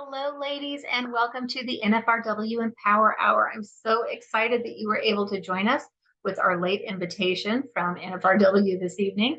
Hello, ladies, and welcome to the NFRW Empower Hour. I'm so excited that you were able to join us with our late invitation from NFRW this evening.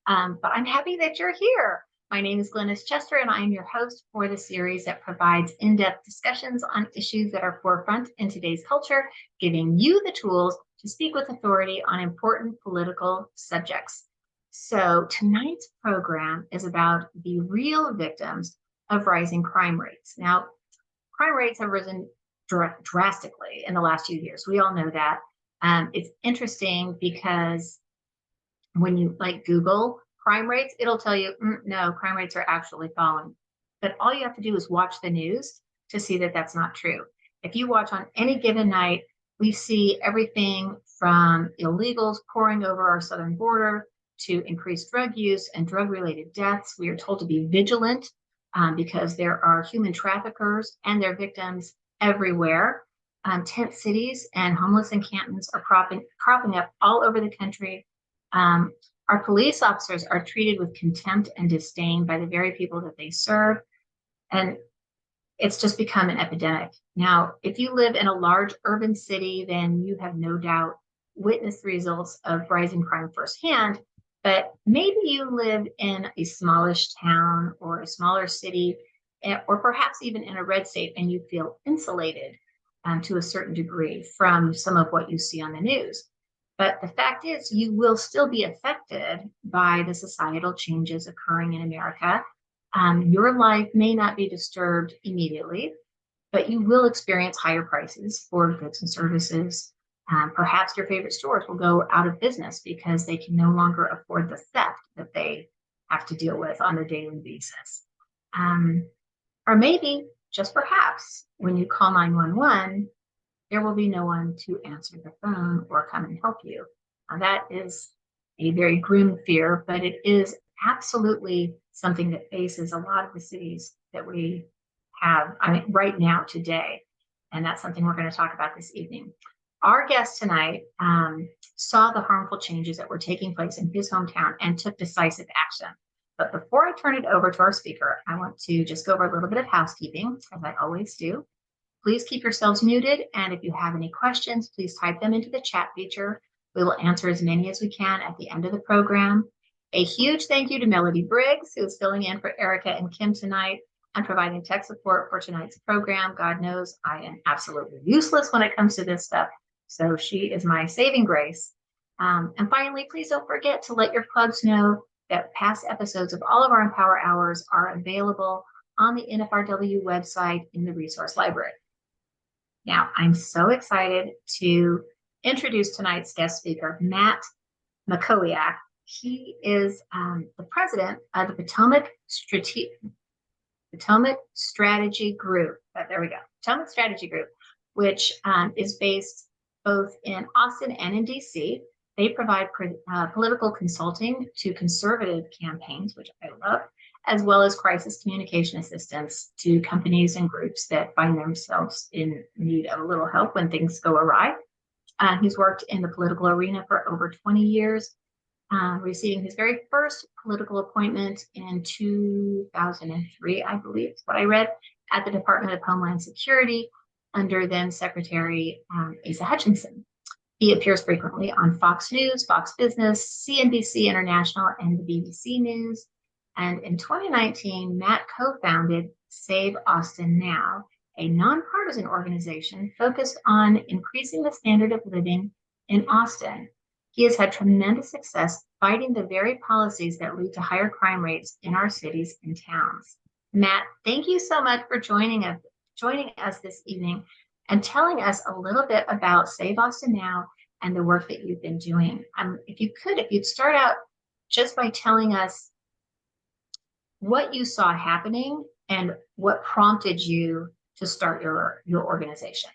But I'm happy that you're here. My name is Glennis Chester, and I am your host for the series that provides in-depth discussions on issues that are forefront in today's culture, giving you the tools to speak with authority on important political subjects. So tonight's program is about the real victims of rising crime rates. Now, crime rates have risen drastically in the last few years. We all know that. It's interesting because when you Google crime rates, it'll tell you, no, crime rates are actually falling. But all you have to do is watch the news to see that that's not true. If you watch on any given night, we see everything from illegals pouring over our southern border to increased drug use and drug-related deaths. We are told to be vigilant because there are human traffickers and their victims everywhere. Tent cities and homeless encampments are cropping up all over the country. Our police officers are treated with contempt and disdain by the very people that they serve. And it's just become an epidemic. Now, if you live in a large urban city, then you have no doubt witnessed the results of rising crime firsthand. But maybe you live in a smallish town or a smaller city, or perhaps even in a red state, and you feel insulated to a certain degree from some of what you see on the news. But the fact is, you will still be affected by the societal changes occurring in America. Your life may not be disturbed immediately, but you will experience higher prices for goods and services. Perhaps your favorite stores will go out of business because they can no longer afford the theft that they have to deal with on a daily basis. Or maybe, just perhaps, when you call 911, there will be no one to answer the phone or come and help you. Now, that is a very grim fear, but it is absolutely something that faces a lot of the cities that we have, right now, today. And that's something we're going to talk about this evening. Our guest tonight saw the harmful changes that were taking place in his hometown and took decisive action. But before I turn it over to our speaker, I want to just go over a little bit of housekeeping, as I always do. Please keep yourselves muted, and if you have any questions, please type them into the chat feature. We will answer as many as we can at the end of the program. A huge thank you to Melody Briggs, who is filling in for Erica and Kim tonight and providing tech support for tonight's program. God knows I am absolutely useless when it comes to this stuff, so she is my saving grace. And finally, please don't forget to let your clubs know that past episodes of all of our Empower Hours are available on the NFRW website in the resource library. Now, I'm so excited to introduce tonight's guest speaker, Matt Mackowiak. He is the president of the Potomac Strategy Group. There we go. Potomac Strategy Group, which is based both in Austin and in DC. They provide political consulting to conservative campaigns, which I love, as well as crisis communication assistance to companies and groups that find themselves in need of a little help when things go awry. He's worked in the political arena for over 20 years, receiving his very first political appointment in 2003, I believe is what I read, at the Department of Homeland Security under then Secretary Asa Hutchinson. He appears frequently on Fox News, Fox Business, CNBC International, and the BBC News. And in 2019, Matt co-founded Save Austin Now, a nonpartisan organization focused on increasing the standard of living in Austin. He has had tremendous success fighting the very policies that lead to higher crime rates in our cities and towns. Matt, thank you so much for joining us this evening and telling us a little bit about Save Austin Now and the work that you've been doing. If you'd start out just by telling us what you saw happening and what prompted you to start your organization.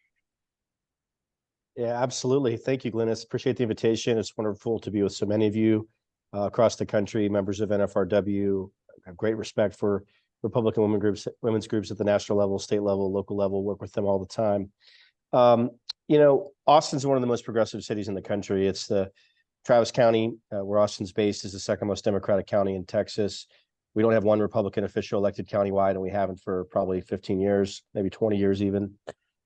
Yeah, absolutely. Thank you, Glennis. Appreciate the invitation. It's wonderful to be with so many of you across the country, members of NFRW. I have great respect for Republican women's groups at the national level, state level, local level, work with them all the time. Austin's one of the most progressive cities in the country. It's the Travis County, where Austin's based, is the second most Democratic county in Texas. We don't have one Republican official elected countywide, and we haven't for probably 15 years, maybe 20 years even.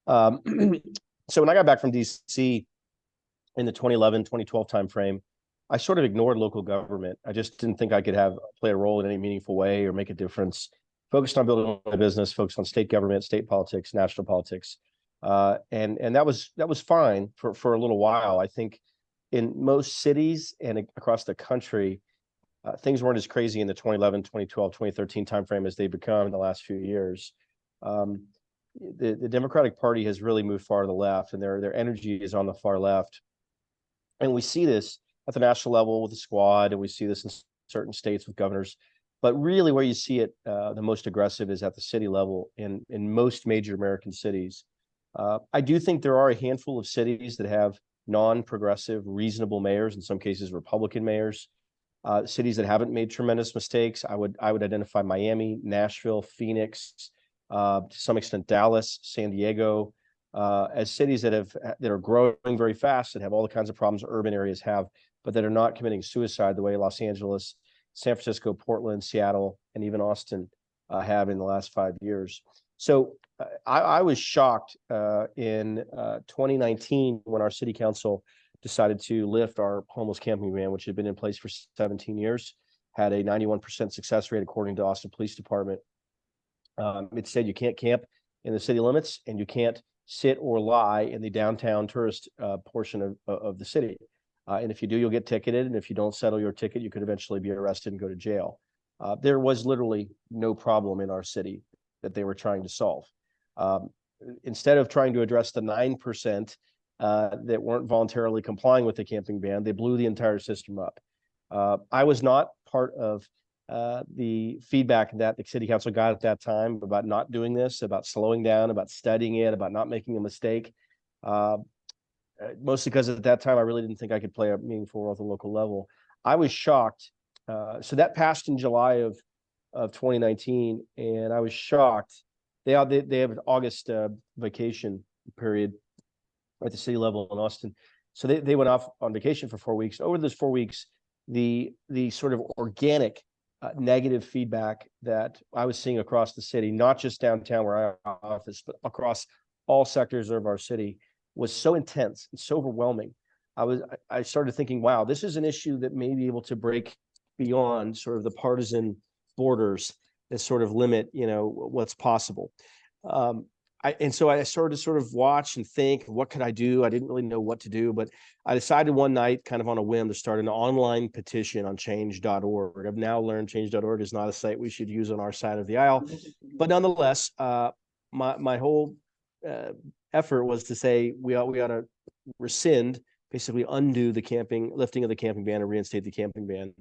So when I got back from DC in the 2011, 2012 timeframe, I sort of ignored local government. I just didn't think I could play a role in any meaningful way or make a difference. Focused on building my business, focused on state government, state politics, national politics. And that was fine for a little while. I think in most cities and across the country, things weren't as crazy in the 2011, 2012, 2013 timeframe as they've become in the last few years. The Democratic Party has really moved far to the left, and their energy is on the far left. And we see this at the national level with the squad, and we see this in certain states with governors. But really where you see it the most aggressive is at the city level in most major American cities. I do think there are a handful of cities that have non-progressive, reasonable mayors, in some cases Republican mayors. Cities that haven't made tremendous mistakes, I would identify Miami, Nashville, Phoenix, to some extent Dallas, San Diego, as cities that are growing very fast and have all the kinds of problems urban areas have, but that are not committing suicide the way Los Angeles, San Francisco, Portland, Seattle, and even Austin have in the last 5 years. So I was shocked in 2019 when our city council decided to lift our homeless camping ban, which had been in place for 17 years, had a 91% success rate according to Austin Police Department. It said you can't camp in the city limits and you can't sit or lie in the downtown tourist portion of the city. And if you do, you'll get ticketed. And if you don't settle your ticket, you could eventually be arrested and go to jail. There was literally no problem in our city that they were trying to solve. Instead of trying to address the 9% that weren't voluntarily complying with the camping ban, they blew the entire system up. I was not part of the feedback that the city council got at that time about not doing this, about slowing down, about studying it, about not making a mistake. Mostly because at that time, I really didn't think I could play a meaningful role at the local level. I was shocked. So that passed in July of 2019, and I was shocked. They have an August vacation period at the city level in Austin. So they went off on vacation for 4 weeks. Over those 4 weeks, the sort of organic negative feedback that I was seeing across the city, not just downtown where I office, but across all sectors of our city, was so intense and so overwhelming. I started thinking, wow, this is an issue that may be able to break beyond sort of the partisan borders that sort of limit, what's possible. And so I started to sort of watch and think, what could I do? I didn't really know what to do, but I decided one night, kind of on a whim, to start an online petition on change.org. I've now learned change.org is not a site we should use on our side of the aisle, but nonetheless, my whole effort was to say we ought to rescind, basically undo the lifting of the camping ban and reinstate the camping ban.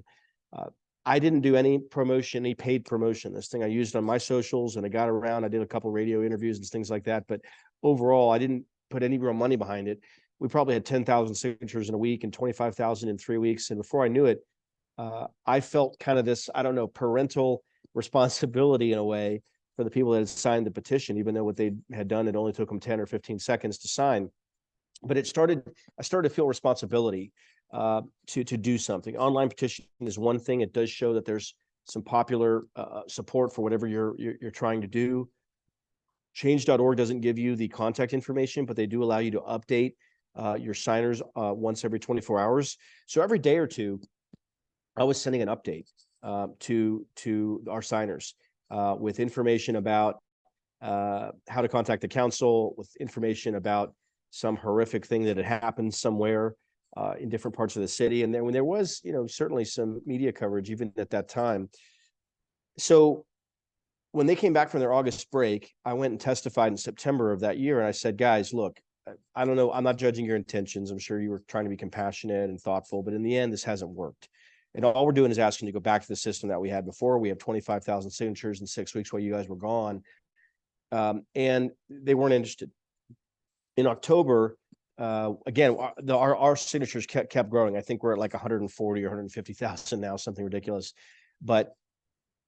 I didn't do any promotion, any paid promotion. This thing I used on my socials, and I got around. I did a couple radio interviews and things like that. But overall, I didn't put any real money behind it. We probably had 10,000 signatures in a week and 25,000 in 3 weeks. And before I knew it, I felt kind of this, I don't know, parental responsibility in a way for the people that had signed the petition, even though what they had done, it only took them 10 or 15 seconds to sign. But I started to feel responsibility to do something. Online petition is one thing. It does show that there's some popular support for whatever you're trying to do. Change.org doesn't give you the contact information, but they do allow you to update your signers once every 24 hours. So every day or two, I was sending an update to our signers with information about how to contact the council, with information about some horrific thing that had happened somewhere in different parts of the city. And then when there was, certainly some media coverage, even at that time. So when they came back from their August break, I went and testified in September of that year. And I said, guys, look, I don't know. I'm not judging your intentions. I'm sure you were trying to be compassionate and thoughtful, but in the end, this hasn't worked. And all we're doing is asking you to go back to the system that we had before. We have 25,000 signatures in 6 weeks while you guys were gone. And they weren't interested. In October, again, our signatures kept growing. I think we're at like 140 or 150,000 now, something ridiculous. But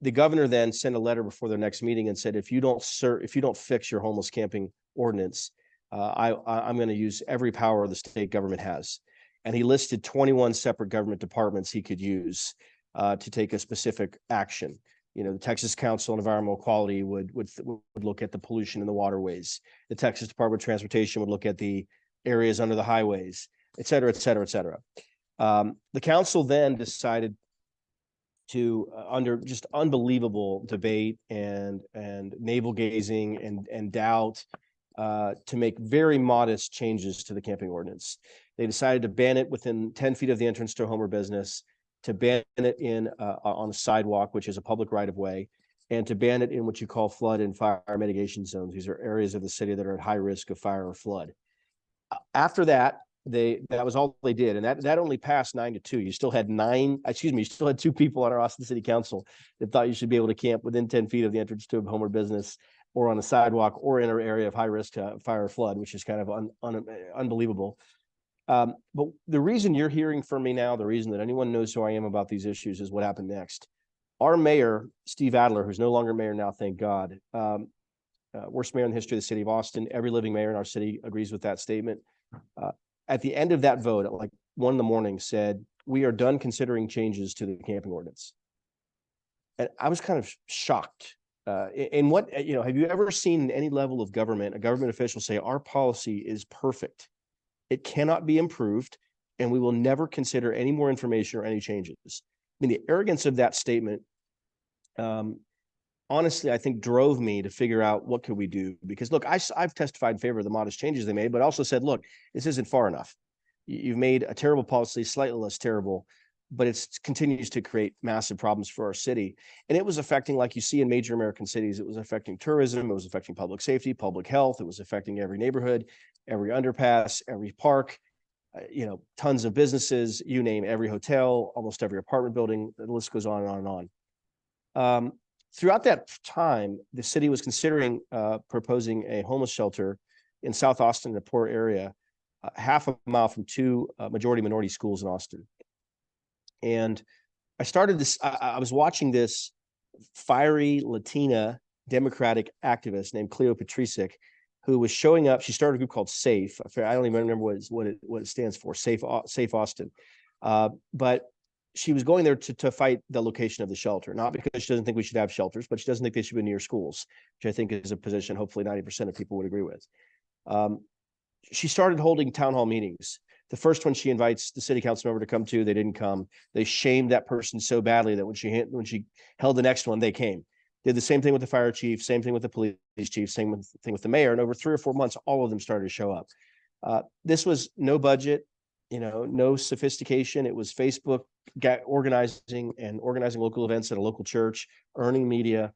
the governor then sent a letter before their next meeting and said, if you don't fix your homeless camping ordinance, I'm going to use every power the state government has. And he listed 21 separate government departments he could use to take a specific action. The Texas Council on Environmental Quality would look at the pollution in the waterways. The Texas Department of Transportation would look at the areas under the highways, et cetera, et cetera, et cetera. The council then decided to, under just unbelievable debate and navel gazing and doubt, to make very modest changes to the camping ordinance. They decided to ban it within 10 feet of the entrance to a home or business, to ban it on a sidewalk, which is a public right of way, and to ban it in what you call flood and fire mitigation zones. These are areas of the city that are at high risk of fire or flood. After that, that was all they did, and that only passed 9-2. You still had two people on our Austin City Council that thought you should be able to camp within 10 feet of the entrance to a home or business, or on a sidewalk, or in an area of high risk fire or flood, which is kind of unbelievable. But the reason you're hearing from me now, the reason that anyone knows who I am about these issues, is what happened next. Our mayor, Steve Adler, who's no longer mayor now, thank God, worst mayor in the history of the city of Austin. Every living mayor in our city agrees with that statement. At the end of that vote, at like 1 a.m, said, "We are done considering changes to the camping ordinance." And I was kind of shocked. And what, have you ever seen any level of government, a government official say, "Our policy is perfect. It cannot be improved, and we will never consider any more information or any changes"? I mean, the arrogance of that statement, honestly, I think drove me to figure out what could we do. Because look, I've testified in favor of the modest changes they made, but also said, look, this isn't far enough. You've made a terrible policy slightly less terrible, but it continues to create massive problems for our city. And it was affecting, like you see in major American cities, it was affecting tourism, it was affecting public safety, public health, it was affecting every neighborhood, every underpass, every park, tons of businesses, you name every hotel, almost every apartment building. The list goes on and on and on. Throughout that time, the city was considering proposing a homeless shelter in South Austin, a poor area, half a mile from two majority minority schools in Austin. And I started this, I was watching this fiery Latina Democratic activist named Cleo Patricic, who was showing up. She started a group called SAFE. I don't even remember what it stands for, Safe Austin. But she was going there to fight the location of the shelter, not because she doesn't think we should have shelters, but she doesn't think they should be near schools, which I think is a position hopefully 90% of people would agree with. She started holding town hall meetings. The first one she invites the city council member to come to, they didn't come. They shamed that person so badly that when she held the next one, they came. Did the same thing with the fire chief, same thing with the police chief, same thing with the mayor. And over 3 or 4 months, all of them started to show up. This was no budget, no sophistication. It was Facebook organizing local events at a local church, earning media.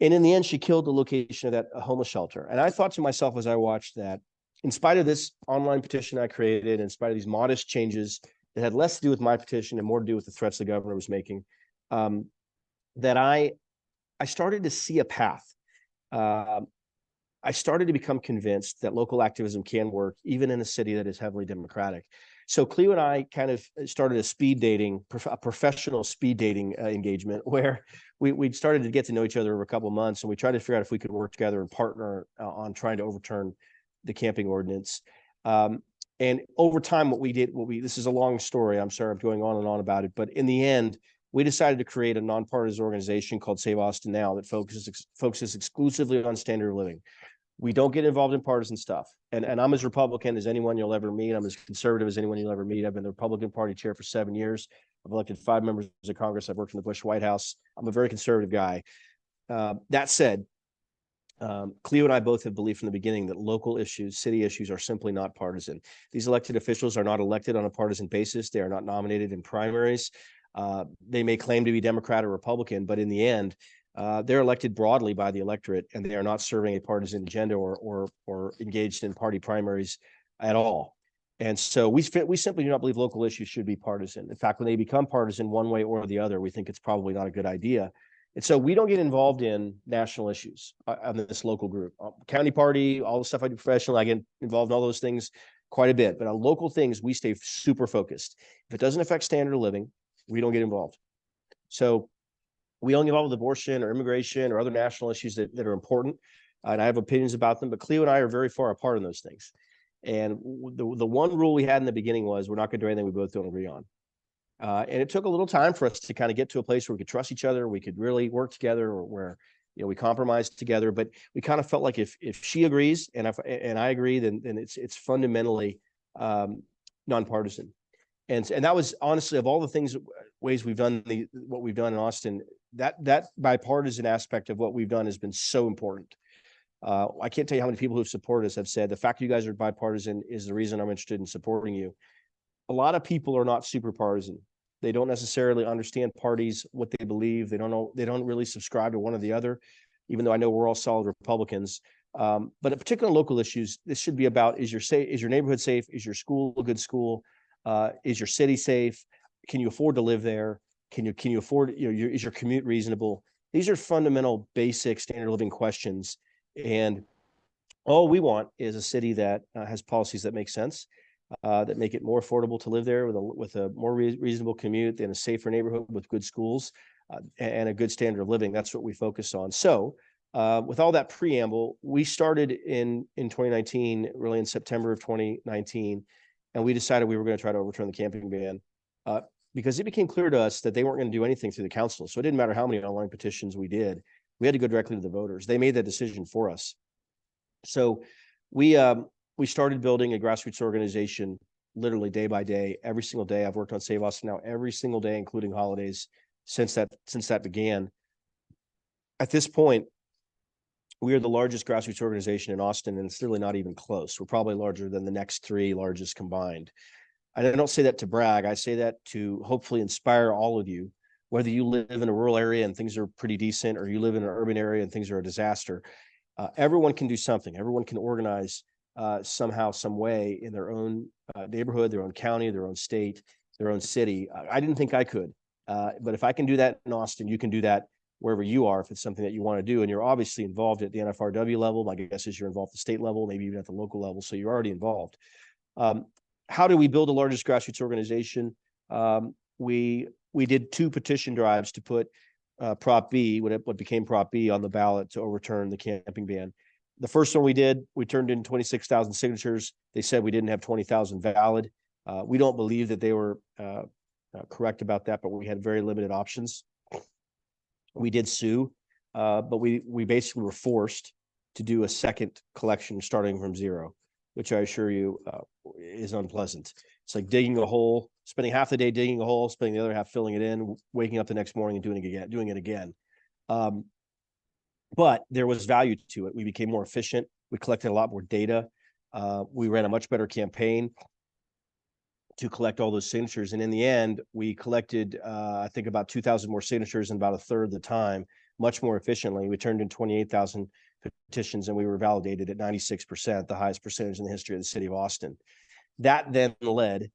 And in the end, she killed the location of that homeless shelter. And I thought to myself as I watched that, in spite of this online petition I created, in spite of these modest changes that had less to do with my petition and more to do with the threats the governor was making, that I started to see a path. I started to become convinced that local activism can work, even in a city that is heavily Democratic. So Cleo and I kind of started a professional speed dating engagement, where we started to get to know each other over a couple of months, and we tried to figure out if we could work together and partner on trying to overturn the camping ordinance. And over time, this is a long story. I'm sorry I'm going on and on about it, but in the end, we decided to create a nonpartisan organization called Save Austin Now that focuses exclusively on standard of living. We don't get involved in partisan stuff. And I'm as Republican as anyone you'll ever meet. I'm as conservative as anyone you'll ever meet. I've been the Republican Party chair for 7 years. I've elected 5 members of Congress. I've worked in the Bush White House. I'm a very conservative guy. That said, Cleo and I both have believed from the beginning that local issues, city issues, are simply not partisan. These elected officials are not elected on a partisan basis. They are not nominated in primaries. They may claim to be Democrat or Republican, but in the end, they're elected broadly by the electorate, and they are not serving a partisan agenda or engaged in party primaries at all. And so we simply do not believe local issues should be partisan. In fact, when they become partisan one way or the other, we think it's probably not a good idea. And so we don't get involved in national issues on this local group. County party, all the stuff I do professionally, I get involved in all those things quite a bit. But on local things, we stay super focused. If it doesn't affect standard of living, we don't get involved. So we only get involved with abortion or immigration or other national issues that are important. And I have opinions about them, but Cleo and I are very far apart on those things. And the one rule we had in the beginning was we're not going to do anything we both don't agree on. And it took a little time for us to kind of get to a place where we could trust each other, we could really work together, or where we compromised together. But we kind of felt like if she agrees and I agree, then it's fundamentally nonpartisan. And that was honestly, of all the things, ways we've done what we've done in Austin, that bipartisan aspect of what we've done has been so important. I can't tell you how many people who've supported us have said the fact you guys are bipartisan is the reason I'm interested in supporting you. A lot of people are not super partisan. They don't necessarily understand parties, what they believe. They don't know. They don't really subscribe to one or the other, even though I know we're all solid Republicans. But in particular local issues, this should be about: is your neighborhood safe? Is your school a good school? Is your city safe? Can you afford to live there? Can you afford? Is your commute reasonable? These are fundamental, basic, standard living questions, and all we want is a city that has policies that make sense, that make it more affordable to live there with a more reasonable commute, and a safer neighborhood with good schools, and a good standard of living. That's what we focus on. So with all that preamble, we started in 2019, really in September of 2019, and we decided we were going to try to overturn the camping ban, because it became clear to us that they weren't going to do anything through the council. So it didn't matter how many online petitions we did. We had to go directly to the voters. They made that decision for us. So we started building a grassroots organization, literally day by day, every single day. I've worked on Save Austin now every single day, including holidays, since that began. At this point, we are the largest grassroots organization in Austin, and it's really not even close. We're probably larger than the next three largest combined. And I don't say that to brag. I say that to hopefully inspire all of you, whether you live in a rural area and things are pretty decent, or you live in an urban area and things are a disaster. Everyone can do something. Everyone can organize somehow, some way, in their own neighborhood, their own county, their own state, their own city. I didn't think I could, but if I can do that in Austin, you can do that wherever you are, if it's something that you want to do. And you're obviously involved at the NFRW level. My guess is you're involved at the state level, maybe even at the local level. So you're already involved. How do we build the largest grassroots organization? We did 2 petition drives to put Prop B, what became Prop B, on the ballot to overturn the camping ban. The first one we did, we turned in 26,000 signatures. They said we didn't have 20,000 valid. We don't believe that they were correct about that, but we had very limited options. We did sue, but we basically were forced to do a second collection starting from zero, which I assure you is unpleasant. It's like digging a hole, spending half the day digging a hole, spending the other half filling it in, waking up the next morning and doing it again. But there was value to it. We became more efficient. We collected a lot more data. We ran a much better campaign to collect all those signatures. And in the end, we collected, I think, about 2,000 more signatures in about a third of the time, much more efficiently. We turned in 28,000 petitions, and we were validated at 96%, the highest percentage in the history of the city of Austin. That then led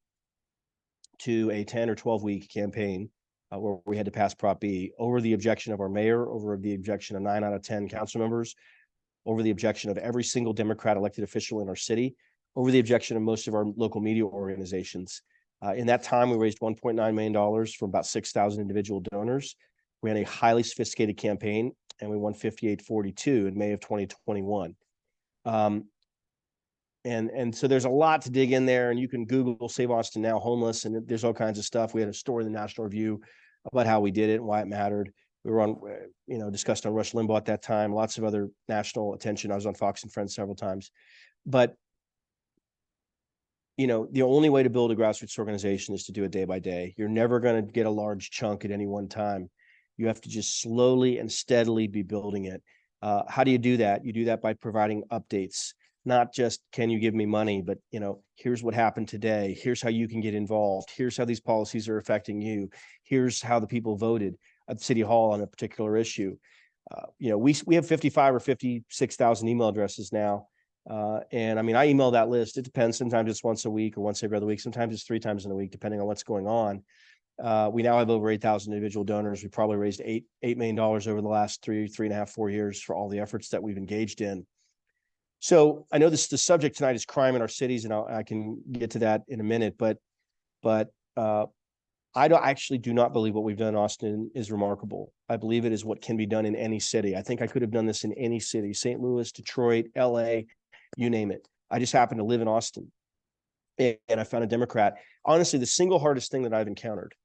to a 10 or 12-week campaign where we had to pass Prop B over the objection of our mayor, over the objection of 9 out of 10 council members, over the objection of every single Democrat elected official in our city, over the objection of most of our local media organizations. In that time, we raised $1.9 million from about 6,000 individual donors. We had a highly sophisticated campaign, and we won 58-42 in May of 2021. And so there's a lot to dig in there, and you can Google Save Austin Now homeless, and there's all kinds of stuff. We had a story in the National Review about how we did it and why it mattered. We were on, discussed on Rush Limbaugh at that time, lots of other national attention. I was on Fox and Friends several times. But, the only way to build a grassroots organization is to do it day by day. You're never going to get a large chunk at any one time. You have to just slowly and steadily be building it. How do you do that? You do that by providing updates. Not just, can you give me money, but, here's what happened today. Here's how you can get involved. Here's how these policies are affecting you. Here's how the people voted at City Hall on a particular issue. We have 55 or 56,000 email addresses now. And I email that list. It depends. Sometimes it's once a week or once every other week. Sometimes it's 3 times in a week, depending on what's going on. We now have over 8,000 individual donors. We probably raised $8 million over the last 3.5, 4 years for all the efforts that we've engaged in. So I know the subject tonight is crime in our cities, and I can get to that in a minute, but I actually do not believe what we've done in Austin is remarkable. I believe it is what can be done in any city. I think I could have done this in any city: St. Louis, Detroit, LA, you name it. I just happen to live in Austin, and I found a Democrat. Honestly, the single hardest thing that I've encountered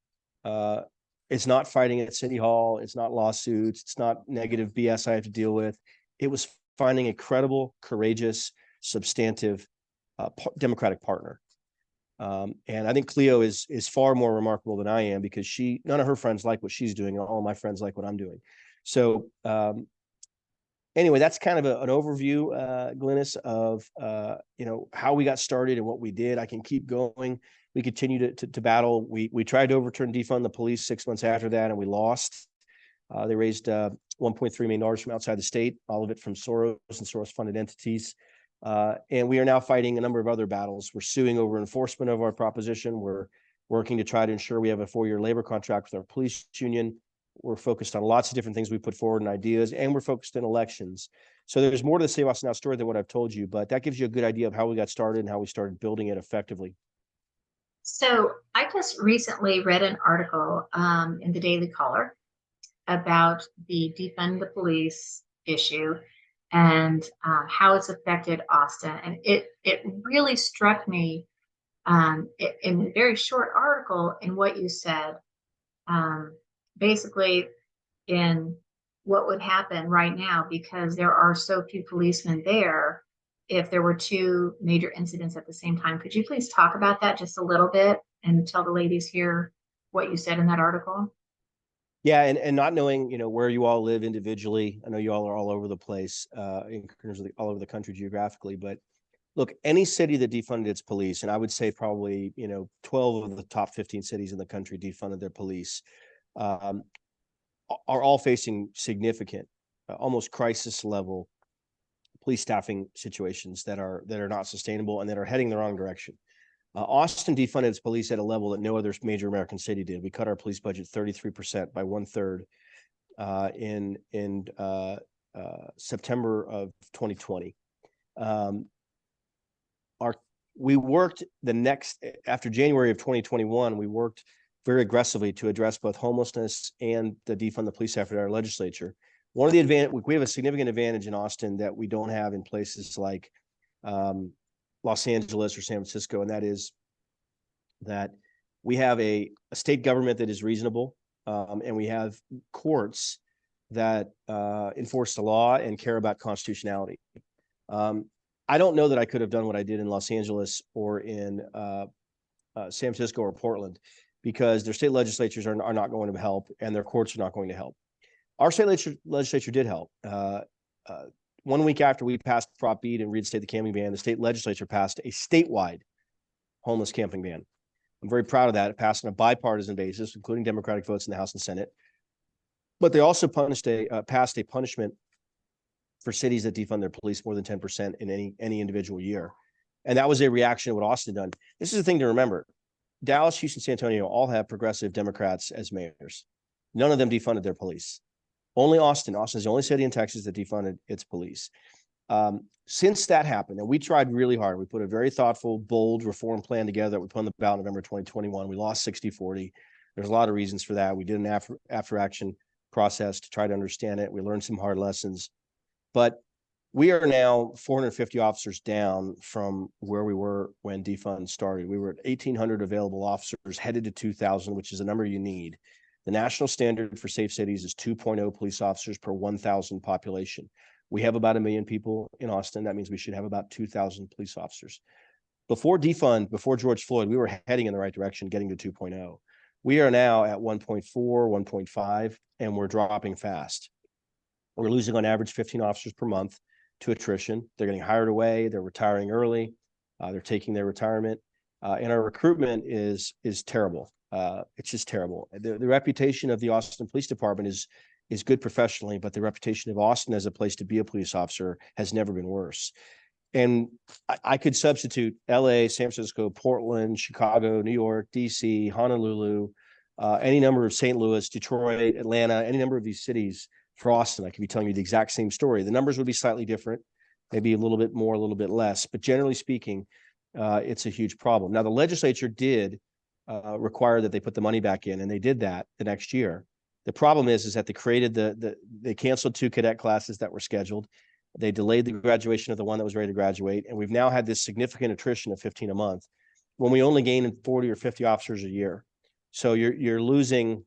It's not fighting at City Hall. It's not lawsuits. It's not negative BS I have to deal with. It was finding a credible, courageous, substantive Democratic partner. And I think Cleo is far more remarkable than I am, because none of her friends like what she's doing, and all of my friends like what I'm doing. So anyway, that's kind of an overview, Glynis, of how we got started and what we did. I can keep going. We continue to battle. We tried to overturn defund the police 6 months after that, and we lost. They raised $1.3 million from outside the state, all of it from Soros and Soros-funded entities. And we are now fighting a number of other battles. We're suing over enforcement of our proposition. We're working to try to ensure we have a 4-year labor contract with our police union. We're focused on lots of different things we put forward and ideas, and we're focused on elections. So there's more to the Save Austin Now story than what I've told you, but that gives you a good idea of how we got started and how we started building it effectively. So I just recently read an article in the Daily Caller about the defund the police issue and how it's affected Austin. And it really struck me in a very short article in what you said, basically in what would happen right now, because there are so few policemen there, if there were 2 major incidents at the same time. Could you please talk about that just a little bit and tell the ladies here what you said in that article? Yeah, and not knowing, where you all live individually. I know you all are all over the place, in terms of all over the country geographically. But look, any city that defunded its police, and I would say probably 12 of the top 15 cities in the country defunded their police, are all facing significant, almost crisis level police staffing situations that are not sustainable and that are heading the wrong direction. Austin defunded its police at a level that no other major American city did. We cut our police budget 33% by 1/3 in September of 2020. We worked after January of 2021, we worked very aggressively to address both homelessness and the defund the police effort at our legislature. One of the we have a significant advantage in Austin that we don't have in places like Los Angeles or San Francisco, and that is that we have a state government that is reasonable, and we have courts that enforce the law and care about constitutionality. I don't know that I could have done what I did in Los Angeles or in San Francisco or Portland, because their state legislatures are not going to help, and their courts are not going to help. Our state legislature did help. 1 week after we passed Prop B to reinstate the camping ban, the state legislature passed a statewide homeless camping ban. I'm very proud of that. It passed on a bipartisan basis, including Democratic votes in the House and Senate. But they also passed a punishment for cities that defund their police more than 10% in any individual year. And that was a reaction to what Austin done. This is the thing to remember. Dallas, Houston, San Antonio all have progressive Democrats as mayors. None of them defunded their police. Only Austin. Austin is the only city in Texas that defunded its police. Since that happened, and we tried really hard, we put a very thoughtful, bold reform plan together that we put on the ballot in November 2021. We lost 60-40. There's a lot of reasons for that. We did an after action process to try to understand it. We learned some hard lessons. But we are now 450 officers down from where we were when defund started. We were at 1,800 available officers, headed to 2,000, which is the number you need. The national standard for safe cities is 2.0 police officers per 1,000 population. We have about 1 million people in Austin. That means we should have about 2,000 police officers. Before defund, before George Floyd, we were heading in the right direction, getting to 2.0. We are now at 1.4, 1.5, and we're dropping fast. We're losing on average 15 officers per month to attrition. They're getting hired away. They're retiring early. They're taking their retirement. And our recruitment is terrible. It's just terrible. The reputation of the Austin Police Department is good professionally, but the reputation of Austin as a place to be a police officer has never been worse. And I could substitute LA, San Francisco, Portland, Chicago, New York, DC, Honolulu, any number of St. Louis, Detroit, Atlanta, any number of these cities for Austin. I could be telling you the exact same story. The numbers would be slightly different, maybe a little bit more, a little bit less, but generally speaking, it's a huge problem. Now, the legislature did require that they put the money back in, and they did that the next year. The problem is that they created they canceled 2 cadet classes that were scheduled. They delayed the graduation of the one that was ready to graduate, and we've now had this significant attrition of 15 a month when we only gain 40 or 50 officers a year. So you're losing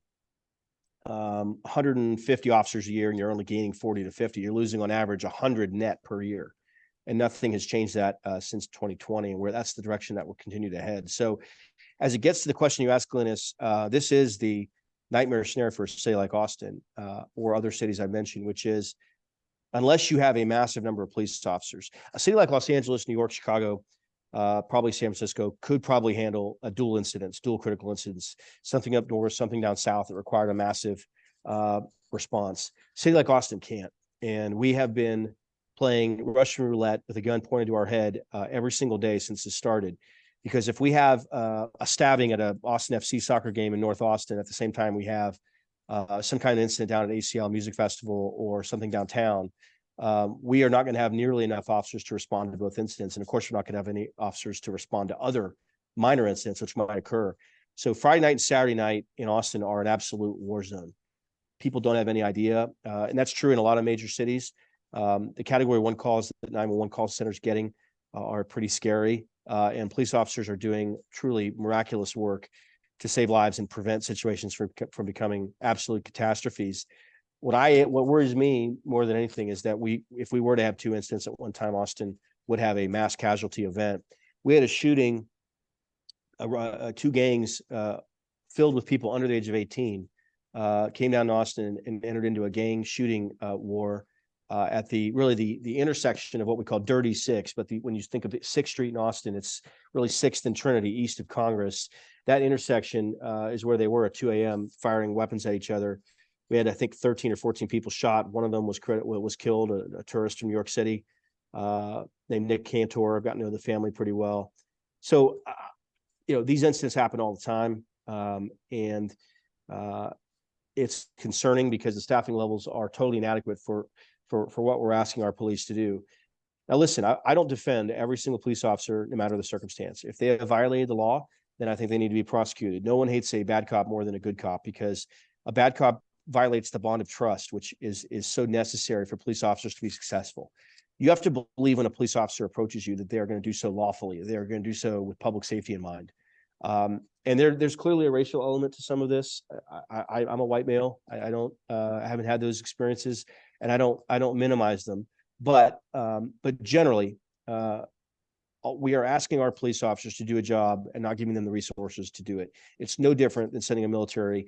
150 officers a year, and you're only gaining 40 to 50. You're losing on average 100 net per year, and nothing has changed that since 2020, and where that's the direction that will continue to head. So, as it gets to the question you asked, Glynis, this is the nightmare scenario for a city like Austin or other cities I mentioned, which is unless you have a massive number of police officers, a city like Los Angeles, New York, Chicago, probably San Francisco could probably handle a dual critical incidents, something up north, something down south that required a massive response. A city like Austin can't. And we have been playing Russian roulette with a gun pointed to our head every single day since it started. Because if we have a stabbing at a Austin FC soccer game in North Austin, at the same time we have some kind of incident down at ACL Music Festival or something downtown, we are not going to have nearly enough officers to respond to both incidents. And of course, we're not going to have any officers to respond to other minor incidents which might occur. So Friday night and Saturday night in Austin are an absolute war zone. People don't have any idea. And that's true in a lot of major cities. The category 1 calls that 911 call centers getting are pretty scary. And police officers are doing truly miraculous work to save lives and prevent situations from becoming absolute catastrophes. What worries me more than anything is that if we were to have 2 incidents at one time, Austin would have a mass casualty event. We had a shooting, 2 gangs filled with people under the age of 18 came down to Austin and entered into a gang shooting war at the intersection of what we call Dirty Six. But when you think of 6th Street in Austin, it's really 6th and Trinity east of Congress. That intersection is where they were at 2 a.m. firing weapons at each other. We had, I think, 13 or 14 people shot. One of them was killed, a tourist from New York City named Nick Cantor. I've gotten to know the family pretty well. So, these incidents happen all the time. And it's concerning because the staffing levels are totally inadequate for what we're asking our police to do. Now, listen, I don't defend every single police officer, no matter the circumstance. If they have violated the law, then I think they need to be prosecuted. No one hates a bad cop more than a good cop, because a bad cop violates the bond of trust, which is so necessary for police officers to be successful. You have to believe when a police officer approaches you that they are going to do so lawfully. They are going to do so with public safety in mind. And there's clearly a racial element to some of this. I'm a white male. I haven't had those experiences, and I don't minimize them. But generally, we are asking our police officers to do a job and not giving them the resources to do it. It's no different than sending a military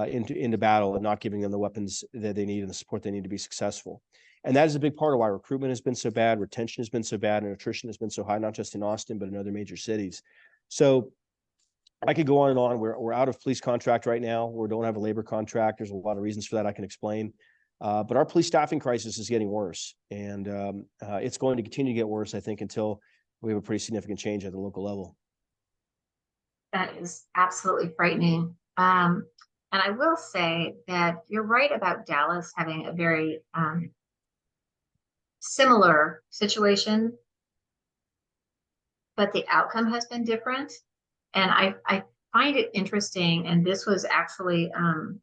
into battle and not giving them the weapons that they need and the support they need to be successful. And that is a big part of why recruitment has been so bad, retention has been so bad, and attrition has been so high, not just in Austin, but in other major cities. So I could go on and on. We're out of police contract right now. We don't have a labor contract. There's a lot of reasons for that I can explain. But our police staffing crisis is getting worse. And it's going to continue to get worse, I think, until we have a pretty significant change at the local level. That is absolutely frightening. And I will say that you're right about Dallas having a very similar situation, but the outcome has been different. And I find it interesting, and this was actually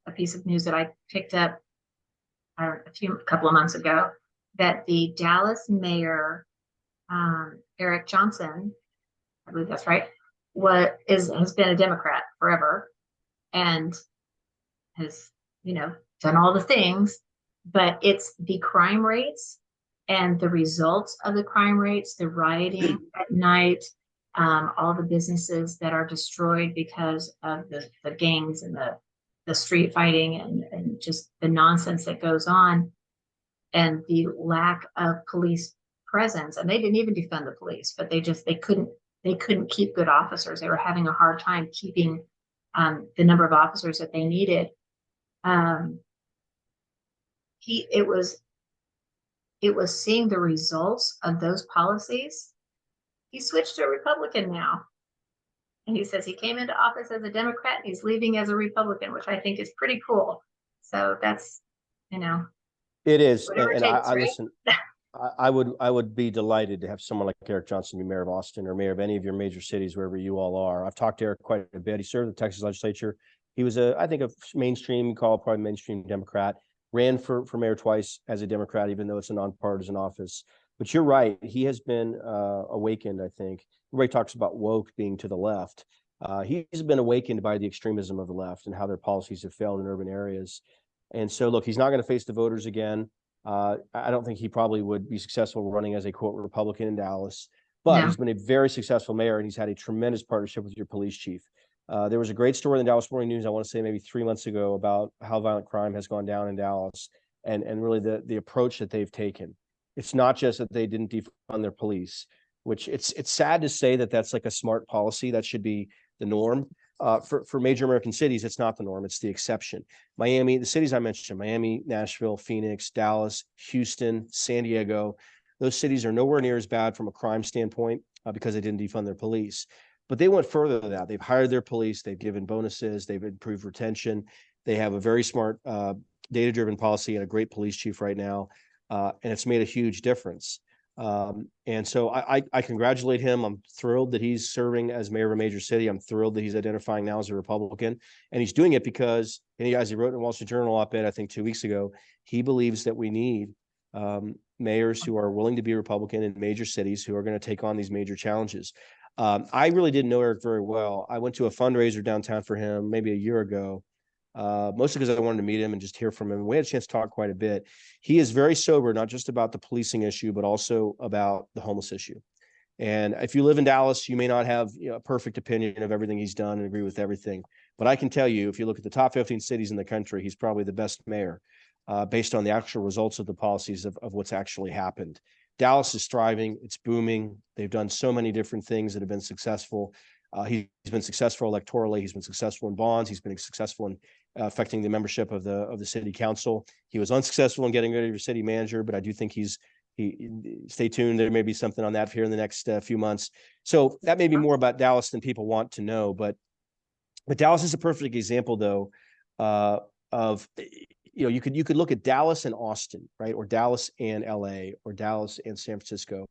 a piece of news that I picked up a couple of months ago, that the Dallas mayor, Eric Johnson, I believe that's right, has been a Democrat forever and has, done all the things, but it's the crime rates and the results of the crime rates, the rioting at night, all the businesses that are destroyed because of the gangs and the street fighting and just the nonsense that goes on, and the lack of police presence. And they didn't even defund the police, but they couldn't keep good officers. They were having a hard time keeping the number of officers that they needed. It was seeing the results of those policies. He switched to a Republican now. And he says he came into office as a Democrat and he's leaving as a Republican, which I think is pretty cool. So that's, it is. Whatever And it takes, I right? listen, I would be delighted to have someone like Eric Johnson be mayor of Austin or mayor of any of your major cities, wherever you all are. I've talked to Eric quite a bit. He served the Texas legislature. He was I think a mainstream, probably mainstream Democrat, ran for mayor twice as a Democrat, even though it's a nonpartisan office. But you're right. He has been awakened, I think. Everybody talks about woke being to the left. He's been awakened by the extremism of the left and how their policies have failed in urban areas. And so, look, he's not going to face the voters again. I don't think he probably would be successful running as a quote Republican in Dallas, but No. he's been a very successful mayor, and he's had a tremendous partnership with your police chief. There was a great story in the Dallas Morning News, I want to say maybe 3 months ago, about how violent crime has gone down in Dallas, and really the approach that they've taken. It's not just that they didn't defund their police, which it's sad to say that that's like a smart policy. That should be the norm. For major American cities, it's not the norm, it's the exception. Miami, the cities I mentioned, Miami, Nashville, Phoenix, Dallas, Houston, San Diego, those cities are nowhere near as bad from a crime standpoint because they didn't defund their police. But they went further than that. They've hired their police, they've given bonuses, they've improved retention. They have a very smart data-driven policy and a great police chief right now. And it's made a huge difference. And so I congratulate him. I'm thrilled that he's serving as mayor of a major city. I'm thrilled that he's identifying now as a Republican, and he's doing it because, and as he wrote in the Wall Street Journal op-ed, I think 2 weeks ago, he believes that we need mayors who are willing to be Republican in major cities who are going to take on these major challenges. I really didn't know Eric very well. I went to a fundraiser downtown for him maybe a year ago, mostly because I wanted to meet him and just hear from him. We had a chance to talk quite a bit. He is very sober, not just about the policing issue, but also about the homeless issue. And if you live in Dallas, you may not have a perfect opinion of everything he's done and agree with everything. But I can tell you, if you look at the top 15 cities in the country, he's probably the best mayor based on the actual results of the policies of what's actually happened. Dallas is thriving. It's booming. They've done so many different things that have been successful. He's been successful electorally. He's been successful in bonds. He's been successful in affecting the membership of the city council. He was unsuccessful in getting rid of your city manager, but I do think he stay tuned. There may be something on that here in the next few months. So that may be more about Dallas than people want to know, but Dallas is a perfect example, though, of you could look at Dallas and Austin, right, or Dallas and LA, or Dallas and San Francisco.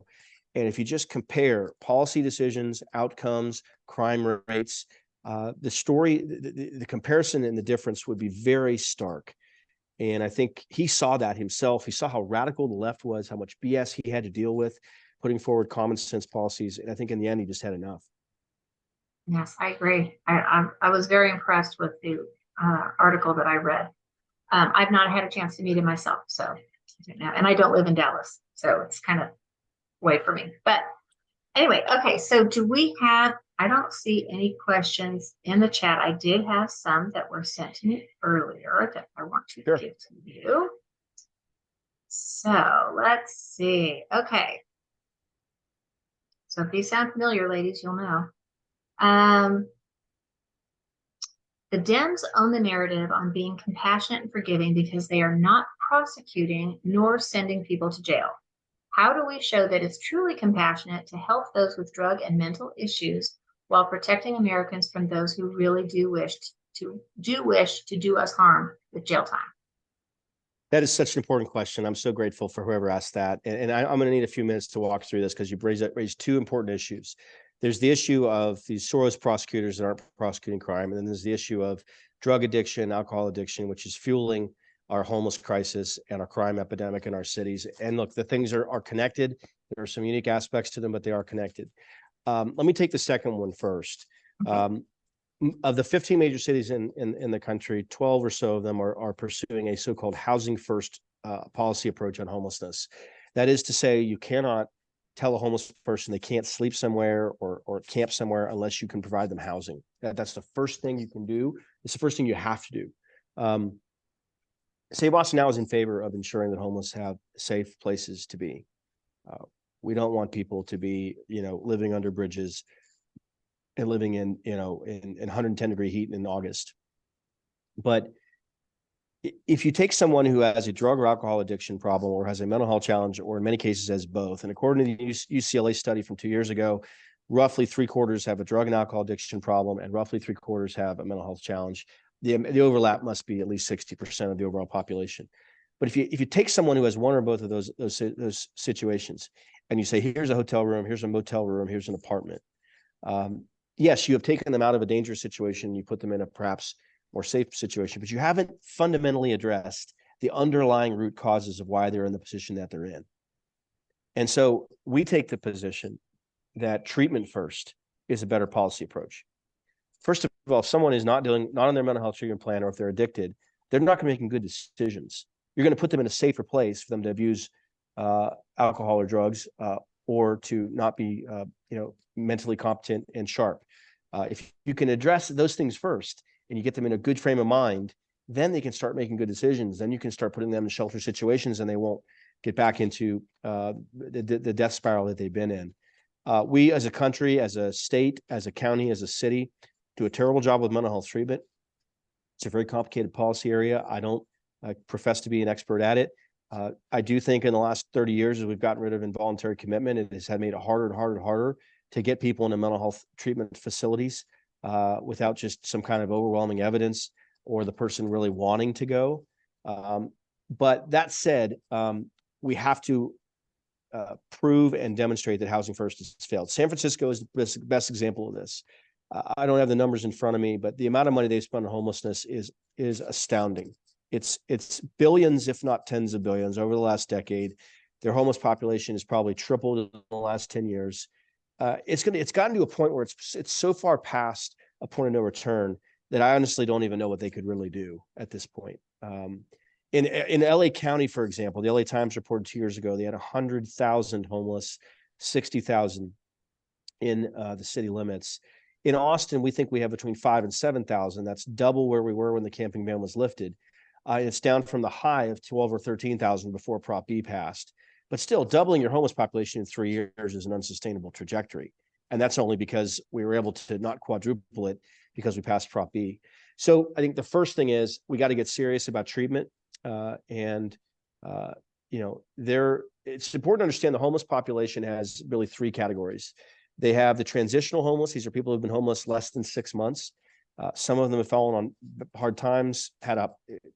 And if you just compare policy decisions, outcomes, crime rates, the comparison and the difference would be very stark. And I think he saw that himself. He saw how radical the left was, how much BS he had to deal with, putting forward common sense policies. And I think in the end, he just had enough. Yes, I agree. I was very impressed with the article that I read. I've not had a chance to meet him myself, so and I don't live in Dallas, so it's kind of way for me. But anyway, okay. So do we have? I don't see any questions in the chat. I did have some that were sent to me earlier that I want to give to you. So let's see. Okay. So if these sound familiar, ladies, you'll know. The Dems own the narrative on being compassionate and forgiving because they are not prosecuting nor sending people to jail. How do we show that it's truly compassionate to help those with drug and mental issues while protecting Americans from those who really do wish to do us harm with jail time? That is such an important question. I'm so grateful for whoever asked that. And I'm going to need a few minutes to walk through this because you've raised two important issues. There's the issue of these Soros prosecutors that aren't prosecuting crime. And then there's the issue of drug addiction, alcohol addiction, which is fueling our homeless crisis and our crime epidemic in our cities. And look, the things are connected. There are some unique aspects to them, but they are connected. Let me take the second one first. Of the 15 major cities in the country, 12 or so of them are pursuing a so-called housing first policy approach on homelessness. That is to say, you cannot tell a homeless person they can't sleep somewhere or camp somewhere unless you can provide them housing. That's the first thing you can do. It's the first thing you have to do. Save Boston Now is in favor of ensuring that homeless have safe places to be. We don't want people to be, living under bridges and living in 110-degree heat in August. But if you take someone who has a drug or alcohol addiction problem or has a mental health challenge, or in many cases has both, and according to the UCLA study from 2 years ago, roughly 3/4 have a drug and alcohol addiction problem and roughly 3/4 have a mental health challenge. The overlap must be at least 60% of the overall population. But if you take someone who has one or both of those situations and you say, here's a hotel room, here's a motel room, here's an apartment. Yes, you have taken them out of a dangerous situation. You put them in a perhaps more safe situation, but you haven't fundamentally addressed the underlying root causes of why they're in the position that they're in. And so we take the position that treatment first is a better policy approach. first of all, if someone is not on their mental health treatment plan, or if they're addicted, they're not going to be making good decisions. You're going to put them in a safer place for them to abuse alcohol or drugs, or to not be, mentally competent and sharp. If you can address those things first and you get them in a good frame of mind, then they can start making good decisions. Then you can start putting them in shelter situations, and they won't get back into the death spiral that they've been in. We as a country, as a state, as a county, as a city, do a terrible job with mental health treatment. It's a very complicated policy area. I don't profess to be an expert at it. I do think in the last 30 years, as we've gotten rid of involuntary commitment, it has made it harder and harder and harder to get people into mental health treatment facilities without just some kind of overwhelming evidence or the person really wanting to go. But that said, we have to prove and demonstrate that Housing First has failed. San Francisco is the best example of this. I don't have the numbers in front of me, but the amount of money they spend on homelessness is astounding. It's billions, if not tens of billions, over the last decade. Their homeless population has probably tripled in the last 10 years. It's gotten to a point where it's so far past a point of no return that I honestly don't even know what they could really do at this point. In LA County, for example, the LA Times reported 2 years ago, they had 100,000 homeless, 60,000 in the city limits. In Austin, we think we have between 5,000 and 7,000. That's double where we were when the camping ban was lifted. It's down from the high of 12 or 13,000 before Prop B passed. But still, doubling your homeless population in 3 years is an unsustainable trajectory. And that's only because we were able to not quadruple it because we passed Prop B. So I think the first thing is we got to get serious about treatment. It's important to understand the homeless population has really three categories. They have the transitional homeless. These are people who've been homeless less than 6 months. Some of them have fallen on hard times,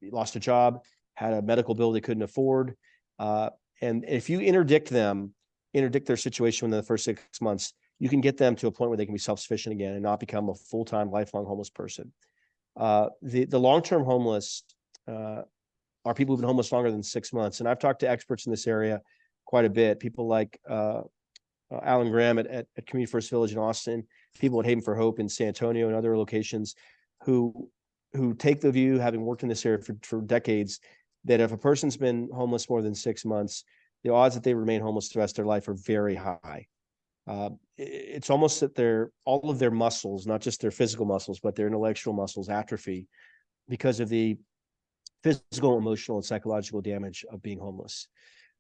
lost a job, had a medical bill they couldn't afford. And if you interdict their situation within the first 6 months, you can get them to a point where they can be self-sufficient again and not become a full-time, lifelong homeless person. The long-term homeless are people who've been homeless longer than 6 months. And I've talked to experts in this area quite a bit, people like Alan Graham at Community First Village in Austin, people at Haven for Hope in San Antonio and other locations who take the view, having worked in this area for decades, that if a person's been homeless more than 6 months, the odds that they remain homeless the rest of their life are very high. It's almost that all of their muscles, not just their physical muscles, but their intellectual muscles atrophy because of the physical, emotional, and psychological damage of being homeless.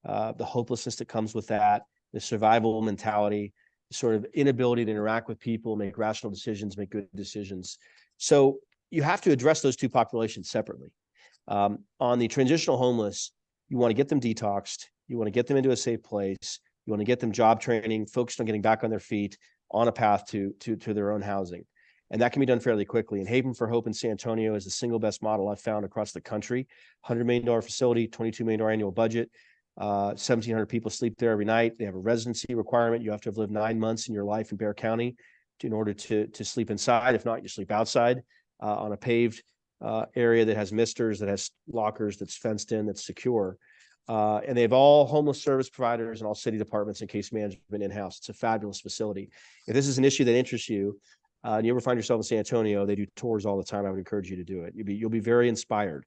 The hopelessness that comes with that, the survival mentality, the sort of inability to interact with people, make rational decisions, make good decisions. So you have to address those two populations separately. On the transitional homeless, you want to get them detoxed. You want to get them into a safe place. You want to get them job training, focused on getting back on their feet, on a path to their own housing. And that can be done fairly quickly. And Haven for Hope in San Antonio is the single best model I've found across the country. $100 million facility, $22 million annual budget. 1,700 people sleep there every night. They have a residency requirement. You have to have lived 9 months in your life in Bexar County in order to sleep inside. If not, you sleep outside on a paved area that has misters, that has lockers, that's fenced in, that's secure. And they have all homeless service providers and all city departments and case management in-house. It's a fabulous facility. If this is an issue that interests you, and you ever find yourself in San Antonio, they do tours all the time. I would encourage you to do it. You'll be very inspired.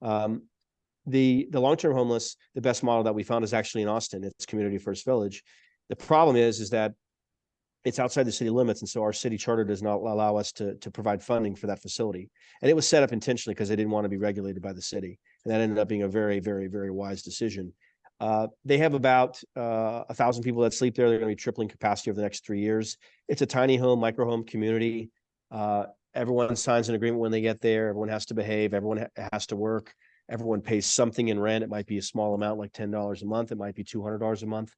The long-term homeless, the best model that we found is actually in Austin. It's Community First Village. The problem is that it's outside the city limits, and so our city charter does not allow us to provide funding for that facility. And it was set up intentionally because they didn't want to be regulated by the city, and that ended up being a very, very, very wise decision. They have about 1,000 people that sleep there. They're going to be tripling capacity over the next 3 years. It's a tiny home, micro home community. Everyone signs an agreement when they get there. Everyone has to behave. Everyone has to work. Everyone pays something in rent. It might be a small amount, like $10 a month. It might be $200 a month.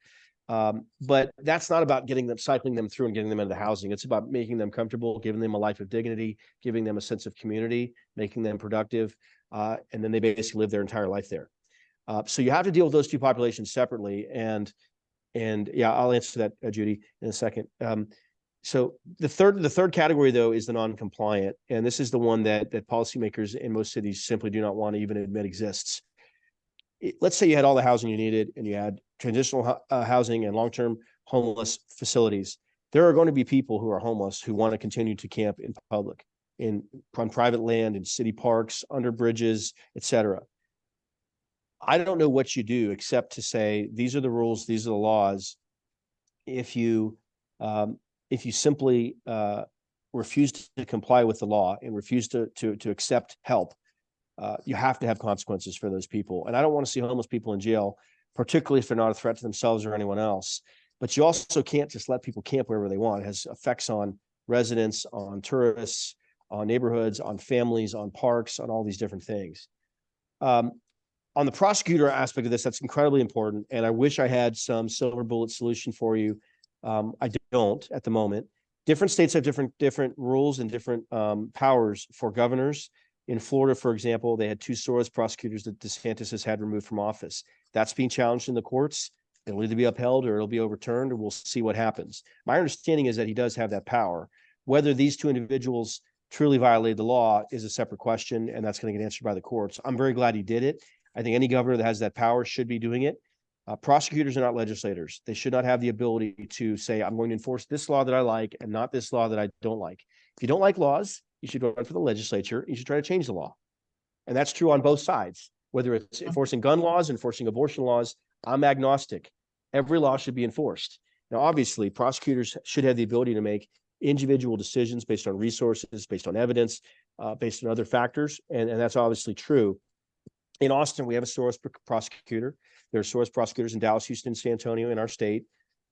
But that's not about cycling them through and getting them into housing. It's about making them comfortable, giving them a life of dignity, giving them a sense of community, making them productive. And then they basically live their entire life there. So you have to deal with those two populations separately. And yeah, I'll answer that, Judy, in a second. So the third category, though, is the non-compliant. And this is the one that policymakers in most cities simply do not want to even admit exists. Let's say you had all the housing you needed and you had transitional housing and long-term homeless facilities. there are going to be people who are homeless who want to continue to camp in public, on private land, in city parks, under bridges, etc. I don't know what you do except to say these are the rules, these are the laws. If you simply refuse to comply with the law and refuse to accept help, you have to have consequences for those people. And I don't want to see homeless people in jail, particularly if they're not a threat to themselves or anyone else. But you also can't just let people camp wherever they want. It has effects on residents, on tourists, on neighborhoods, on families, on parks, on all these different things. On the prosecutor aspect of this, that's incredibly important. And I wish I had some silver bullet solution for you. I don't at the moment. Different states have different rules and different powers for governors. In Florida, for example, they had 2 Soros prosecutors that DeSantis has had removed from office. That's being challenged in the courts. It'll either be upheld or it'll be overturned, and we'll see what happens. My understanding is that he does have that power. Whether these 2 individuals truly violated the law is a separate question, and that's going to get answered by the courts. I'm very glad he did it. I think any governor that has that power should be doing it. Prosecutors are not legislators. They should not have the ability to say, I'm going to enforce this law that I like and not this law that I don't like. If you don't like laws, you should run for the legislature. You should try to change the law. And that's true on both sides, whether it's enforcing gun laws, enforcing abortion laws. I'm agnostic. Every law should be enforced. Now, obviously, prosecutors should have the ability to make individual decisions based on resources, based on evidence, based on other factors. And that's obviously true. In Austin, we have a Soros prosecutor. There are Soros prosecutors in Dallas, Houston, San Antonio in our state.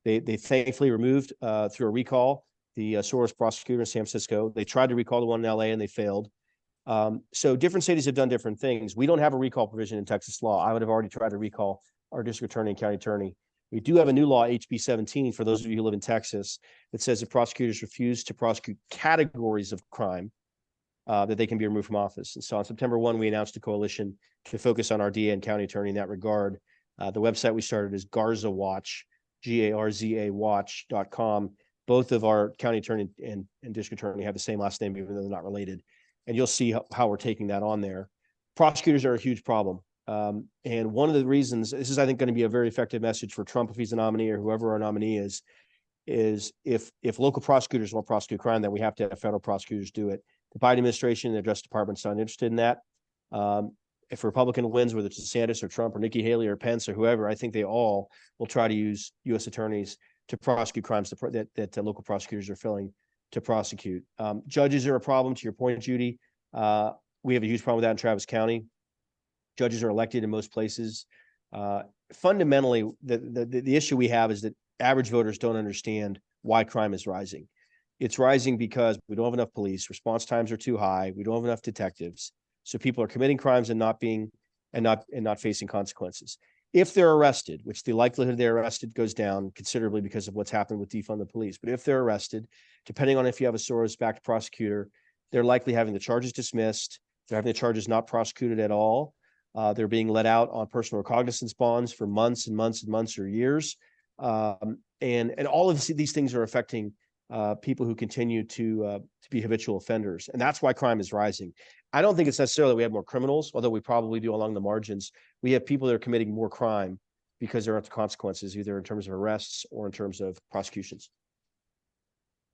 They thankfully removed through a recall the Soros prosecutor in San Francisco. They tried to recall the one in LA and they failed. So different cities have done different things. We don't have a recall provision in Texas law. I would have already tried to recall our district attorney and county attorney. We do have a new law, HB 17, for those of you who live in Texas, that says if prosecutors refuse to prosecute categories of crime, that they can be removed from office. And so on September 1, we announced a coalition to focus on our DA and county attorney in that regard. The website we started is Garza Watch, Garza watch.com. Both of our county attorney and district attorney have the same last name, even though they're not related. And you'll see how we're taking that on there. Prosecutors are a huge problem. And one of the reasons, this is, I think, going to be a very effective message for Trump if he's a nominee or whoever our nominee is if local prosecutors want to prosecute crime, then we have to have federal prosecutors do it. The Biden administration and the Justice Department's not interested in that. If a Republican wins, whether it's DeSantis or Trump or Nikki Haley or Pence or whoever, I think they all will try to use U.S. attorneys to prosecute crimes that local prosecutors are failing to prosecute. Judges are a problem, to your point, Judy. We have a huge problem with that in Travis County. Judges are elected in most places. Fundamentally, the issue we have is that average voters don't understand why crime is rising. It's rising because we don't have enough police. Response times are too high. We don't have enough detectives. So people are committing crimes and not facing consequences. If they're arrested, which the likelihood they're arrested goes down considerably because of what's happened with defund the police. But if they're arrested, depending on if you have a Soros-backed prosecutor, they're likely having the charges dismissed. They're having the charges not prosecuted at all. They're being let out on personal recognizance bonds for months and months and months or years. And all of these things are affecting people who continue to be habitual offenders. And that's why crime is rising. I don't think it's necessarily we have more criminals, although we probably do along the margins. We have people that are committing more crime because there aren't consequences, either in terms of arrests or in terms of prosecutions.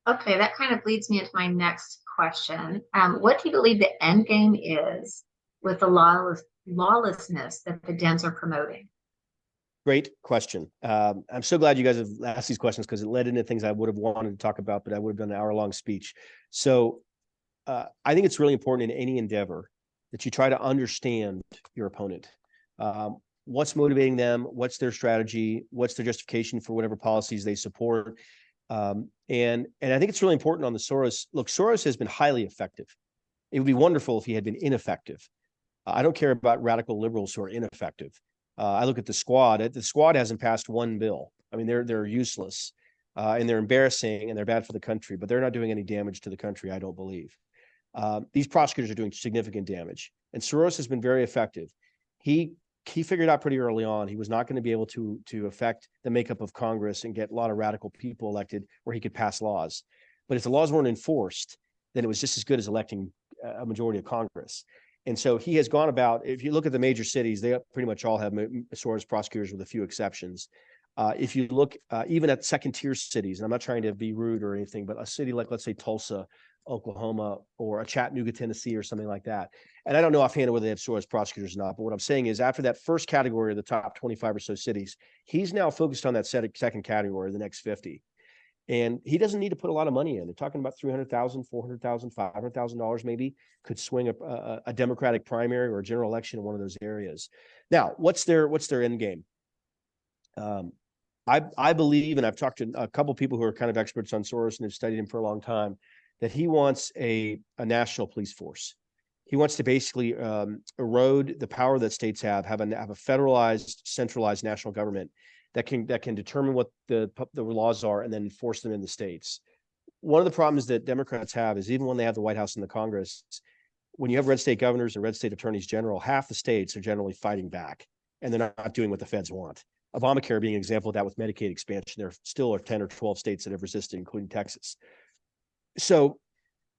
Okay, that kind of leads me into my next question. What do you believe the end game is with the lawlessness that the Dems are promoting? Great question. I'm so glad you guys have asked these questions because it led into things I would have wanted to talk about, but I would have done an hour-long speech. So I think it's really important in any endeavor that you try to understand your opponent. What's motivating them? What's their strategy? What's their justification for whatever policies they support? And I think it's really important on the Soros. Look, Soros has been highly effective. It would be wonderful if he had been ineffective. I don't care about radical liberals who are ineffective. I look at the squad. The squad hasn't passed one bill. I mean, they're useless and they're embarrassing and they're bad for the country, but they're not doing any damage to the country, I don't believe. These prosecutors are doing significant damage, and Soros has been very effective. He figured out pretty early on he was not going to be able to affect the makeup of Congress and get a lot of radical people elected where he could pass laws. But if the laws weren't enforced, then it was just as good as electing a majority of Congress. And so he has gone about, if you look at the major cities, they pretty much all have Soros prosecutors with a few exceptions. If you look even at second tier cities, and I'm not trying to be rude or anything, but a city like, let's say, Tulsa, Oklahoma, or a Chattanooga, Tennessee, or something like that. And I don't know offhand whether they have SOAS prosecutors or not, but what I'm saying is after that first category of the top 25 or so cities, he's now focused on that second category, the next 50. And he doesn't need to put a lot of money in. They're talking about $300,000, $400,000, $500,000 maybe could swing a Democratic primary or a general election in one of those areas. Now, what's their end game? I believe, and I've talked to a couple of people who are kind of experts on Soros and have studied him for a long time, that he wants a national police force. He wants to basically erode the power that states have a federalized, centralized national government that can determine what the laws are and then enforce them in the states. One of the problems that Democrats have is even when they have the White House and the Congress, when you have red state governors and red state attorneys general, half the states are generally fighting back and they're not doing what the feds want. Obamacare being an example of that with Medicaid expansion. There still are 10 or 12 states that have resisted, including Texas. So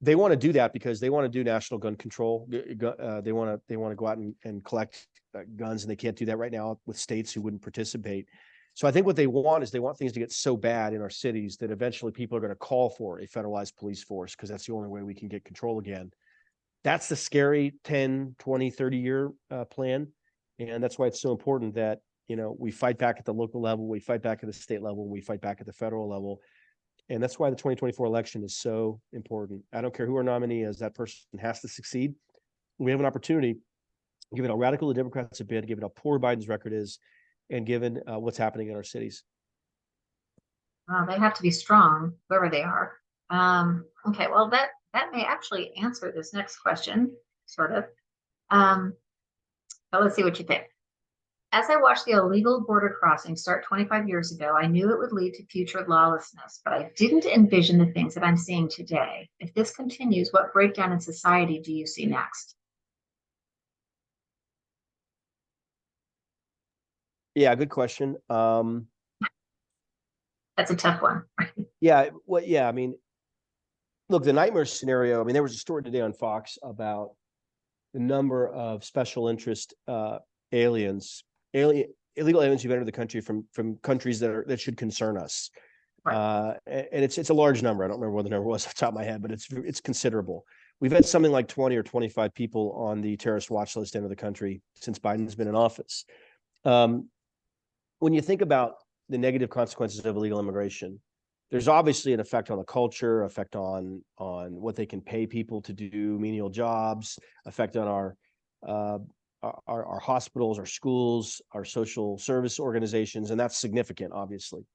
they want to do that because they want to do national gun control. They want to go out and collect guns, and they can't do that right now with states who wouldn't participate. So I think what they want is they want things to get so bad in our cities that eventually people are going to call for a federalized police force because that's the only way we can get control again. That's the scary 10, 20, 30-year plan. And that's why it's so important that, we fight back at the local level, we fight back at the state level, we fight back at the federal level. And that's why the 2024 election is so important. I don't care who our nominee is, that person has to succeed. We have an opportunity, given how radical the Democrats have been, given how poor Biden's record is, and given what's happening in our cities. They have to be strong, wherever they are. Okay, well, that may actually answer this next question, sort of. But let's see what you think. As I watched the illegal border crossing start 25 years ago, I knew it would lead to future lawlessness, but I didn't envision the things that I'm seeing today. If this continues, what breakdown in society do you see next? Yeah, good question. That's a tough one. Yeah, I mean, look, the nightmare scenario, there was a story today on Fox about the number of special interest illegal aliens who've entered the country from countries that should concern us. Right. And it's a large number. I don't remember what the number was off the top of my head, but it's considerable. We've had something like 20 or 25 people on the terrorist watch list enter the country since Biden's been in office. When you think about the negative consequences of illegal immigration, there's obviously an effect on the culture, effect on what they can pay people to do menial jobs, effect on our hospitals, our schools, our social service organizations, and that's significant, obviously.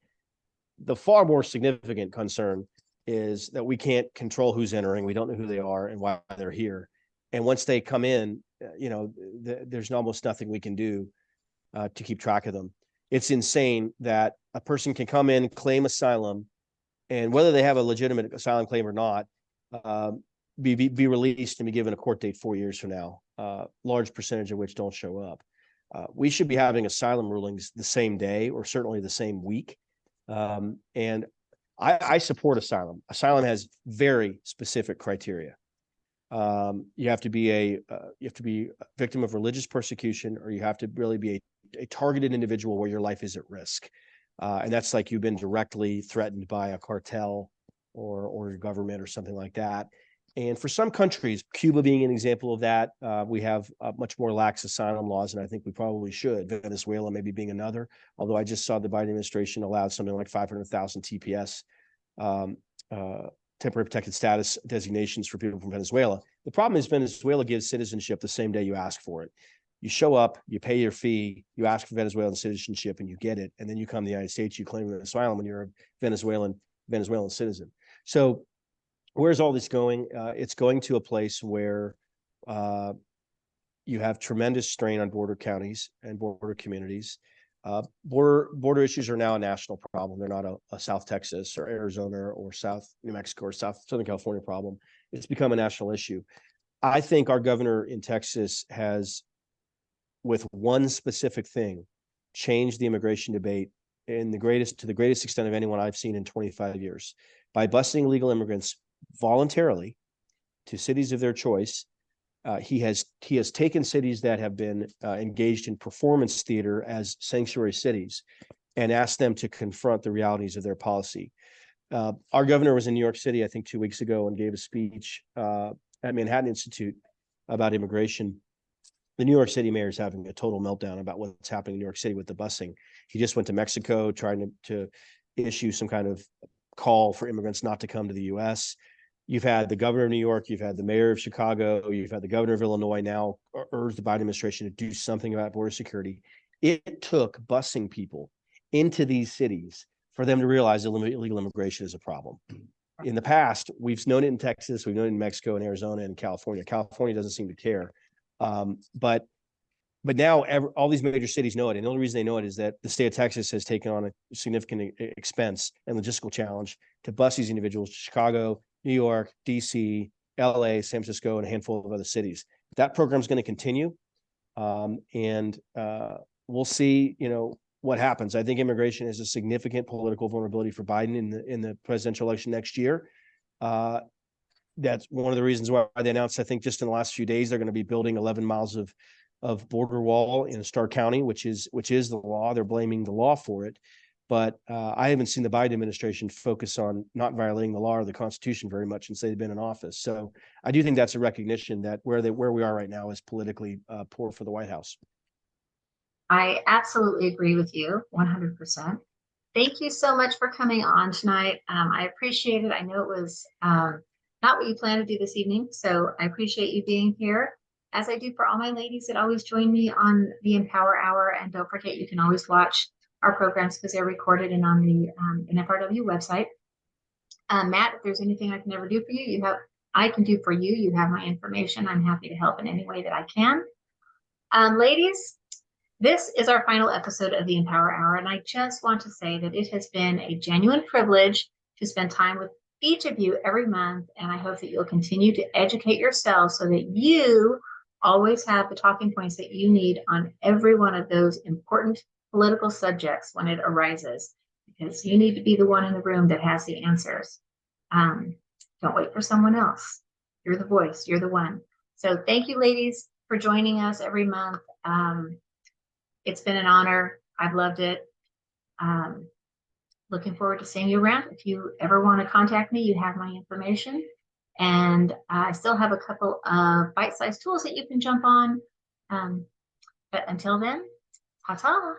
The far more significant concern is that we can't control who's entering. We don't know who they are and why they're here. And once they come in, there's almost nothing we can do to keep track of them. It's insane that a person can come in, claim asylum, and whether they have a legitimate asylum claim or not, be released and be given a court date 4 years from now, large percentage of which don't show up. We should be having asylum rulings the same day or certainly the same week. And I support asylum. Asylum has very specific criteria. You have to be a victim of religious persecution, or you have to really be a targeted individual where your life is at risk. And that's like you've been directly threatened by a cartel or your government or something like that. And for some countries, Cuba being an example of that, we have much more lax asylum laws, and I think we probably should. Venezuela maybe being another, although I just saw the Biden administration allowed something like 500,000 TPS, temporary protected status designations for people from Venezuela. The problem is Venezuela gives citizenship the same day you ask for it. You show up, you pay your fee, you ask for Venezuelan citizenship, and you get it. And then you come to the United States, you claim an asylum when you're a Venezuelan citizen. So where's all this going? It's going to a place where you have tremendous strain on border counties and border communities. Border issues are now a national problem. They're not a South Texas or Arizona or South New Mexico or Southern California problem. It's become a national issue. I think our governor in Texas has, with one specific thing, changed the immigration debate to the greatest extent of anyone I've seen in 25 years by busing illegal immigrants voluntarily to cities of their choice. He has taken cities that have been engaged in performance theater as sanctuary cities and ask them to confront the realities of their policy. Our governor was in New York City, I think 2 weeks ago, and gave a speech at Manhattan Institute about immigration. The New York City mayor is having a total meltdown about what's happening in New York City with the busing. He just went to Mexico trying to issue some kind of call for immigrants not to come to the U.S. You've had the governor of New York, you've had the mayor of Chicago, you've had the governor of Illinois now urge the Biden administration to do something about border security. It took busing people into these cities for them to realize that illegal immigration is a problem. In the past, we've known it in Texas, we've known it in Mexico and Arizona and California. California doesn't seem to care. But now all these major cities know it. And the only reason they know it is that the state of Texas has taken on a significant expense and logistical challenge to bus these individuals to Chicago, New York, DC, LA, San Francisco, and a handful of other cities. That program is going to continue. And we'll see, what happens. I think immigration is a significant political vulnerability for Biden in the presidential election next year. That's one of the reasons why they announced, I think just in the last few days, they're going to be building 11 miles of border wall in Starr County, which is the law. They're blaming the law for it. But I haven't seen the Biden administration focus on not violating the law or the Constitution very much since they've been in office. So I do think that's a recognition that where we are right now is politically poor for the White House. I absolutely agree with you 100%. Thank you so much for coming on tonight. I appreciate it. I know it was not what you planned to do this evening, so I appreciate you being here, as I do for all my ladies that always join me on the Empower Hour. And don't forget, you can always watch our programs because they're recorded and on the NFRW website. Matt, if there's anything I can ever do for you, I can do for you. You have my information. I'm happy to help in any way that I can. Ladies, this is our final episode of the Empower Hour, and I just want to say that it has been a genuine privilege to spend time with each of you every month, and I hope that you'll continue to educate yourselves so that you always have the talking points that you need on every one of those important political subjects when it arises, because you need to be the one in the room that has the answers. Don't wait for someone else. You're the voice, you're the one. So thank you, ladies, for joining us every month. It's been an honor. I've loved it. Looking forward to seeing you around. If you ever want to contact me, you have my information. And I still have a couple of bite-sized tools that you can jump on. But until then, ta-ta.